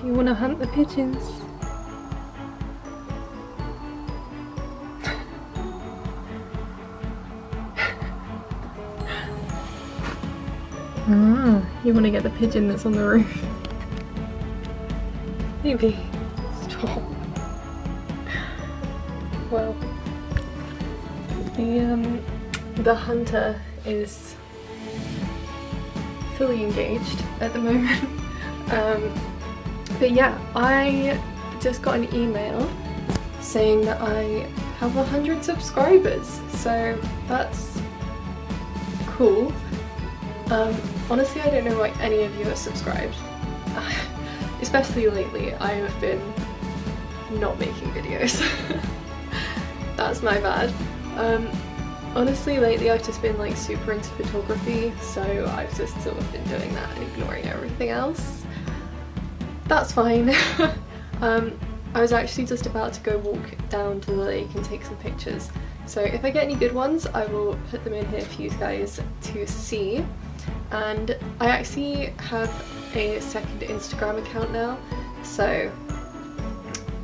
You want to hunt the pigeons? Ah, you want to get the pigeon that's on the roof? Maybe. Stop. Well, the hunter is fully engaged at the moment. But yeah, I just got an email saying that I have 100 subscribers, so that's cool. Honestly, I don't know why any of you are subscribed. Especially lately, I have been not making videos. That's my bad. Honestly, lately I've just been like super into photography, so I've just sort of been doing that and ignoring everything else. That's fine. I was actually just about to go walk down to the lake and take some pictures, so if I get any good ones I will put them in here for you guys to see. And I actually have a second Instagram account now, so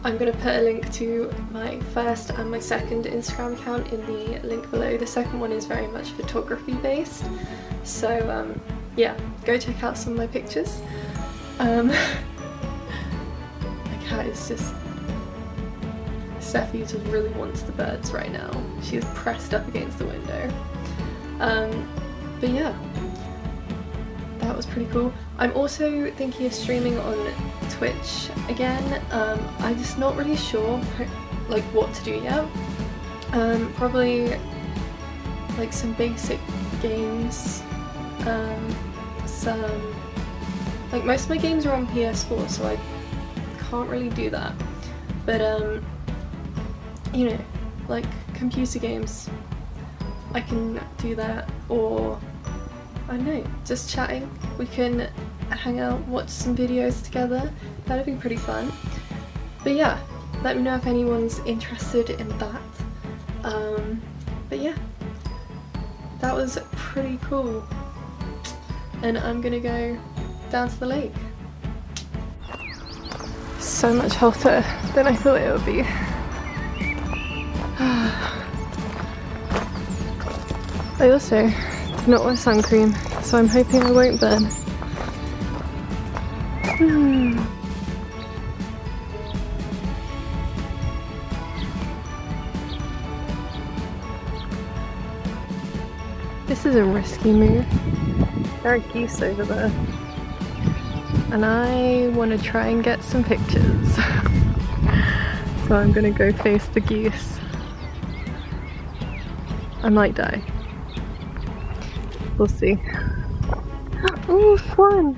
I'm going to put a link to my first and my second Instagram account in the link below. The second one is very much photography based, so yeah, go check out some of my pictures. My cat is just... Steffi just really wants the birds right now. She's pressed up against the window. But yeah, that was pretty cool. I'm also thinking of streaming on Twitch again. I'm just not really sure like what to do yet. Probably like some basic games. Some like most of my games are on PS4, so I can't really do that. But you know, like computer games, I can do that, or I don't know, just chatting. We can hang out, watch some videos together. That'd be pretty fun. But yeah, let me know if anyone's interested in that. But yeah, that was pretty cool. And I'm gonna go down to the lake. So much hotter than I thought it would be. I also did not wear sun cream, so I'm hoping I won't burn. This is a risky move. There are geese over there. And I want to try and get some pictures. So I'm gonna go face the geese. I might die. We'll see. Ooh, swan!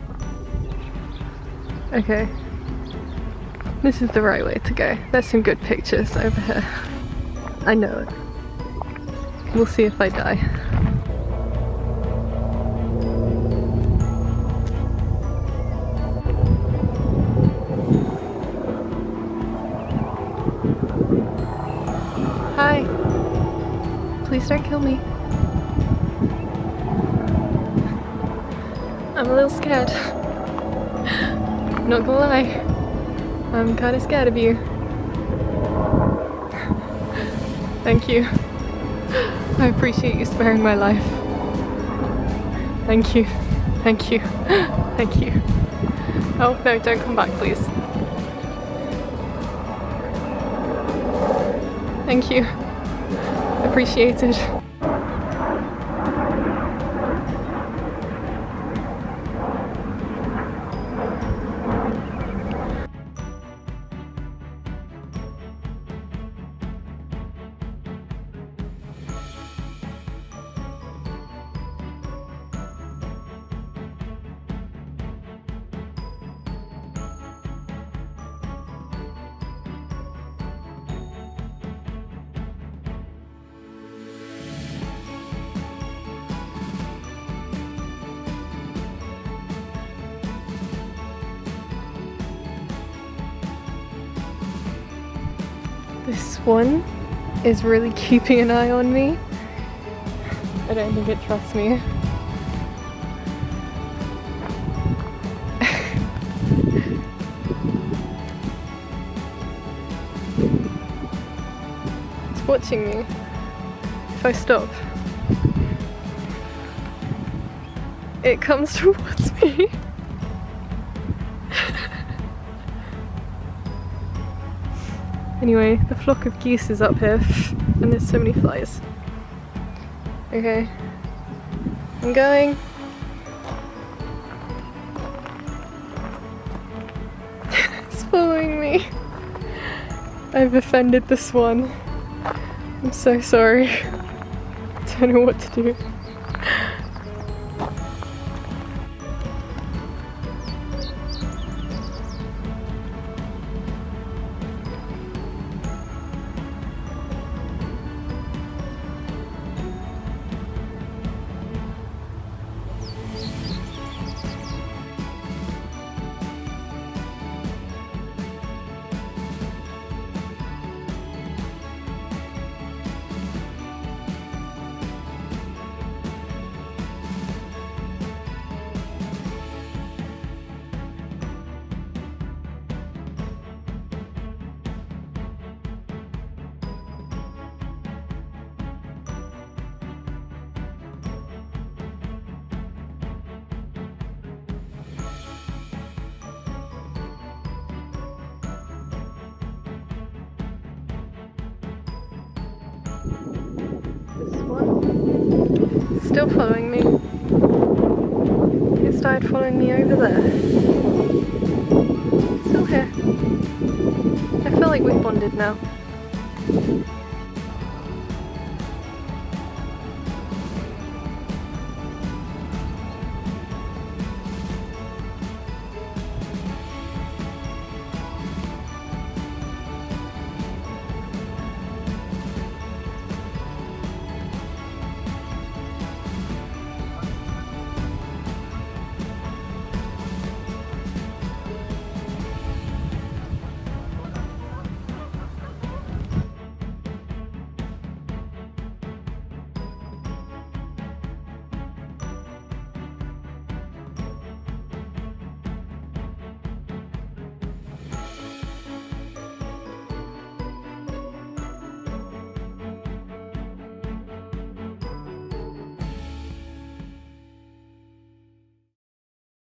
Okay. This is the right way to go. There's some good pictures over here. I know it. We'll see if I die. Hi. Please don't kill me. I'm a little scared. Not gonna lie. I'm kinda scared of you. Thank you. I appreciate you sparing my life. Thank you. Thank you. Thank you. Oh no, don't come back, please. Thank you. Appreciated. This one is really keeping an eye on me. I don't think it trusts me. watching me if I stop. It comes towards me. Anyway, the flock of geese is up here and there's so many flies. Okay, I'm going. It's following me. I've offended the swan. I'm so sorry. Don't know what to do. This one, still following me. It started following me over there. Still here. I feel like we've bonded now.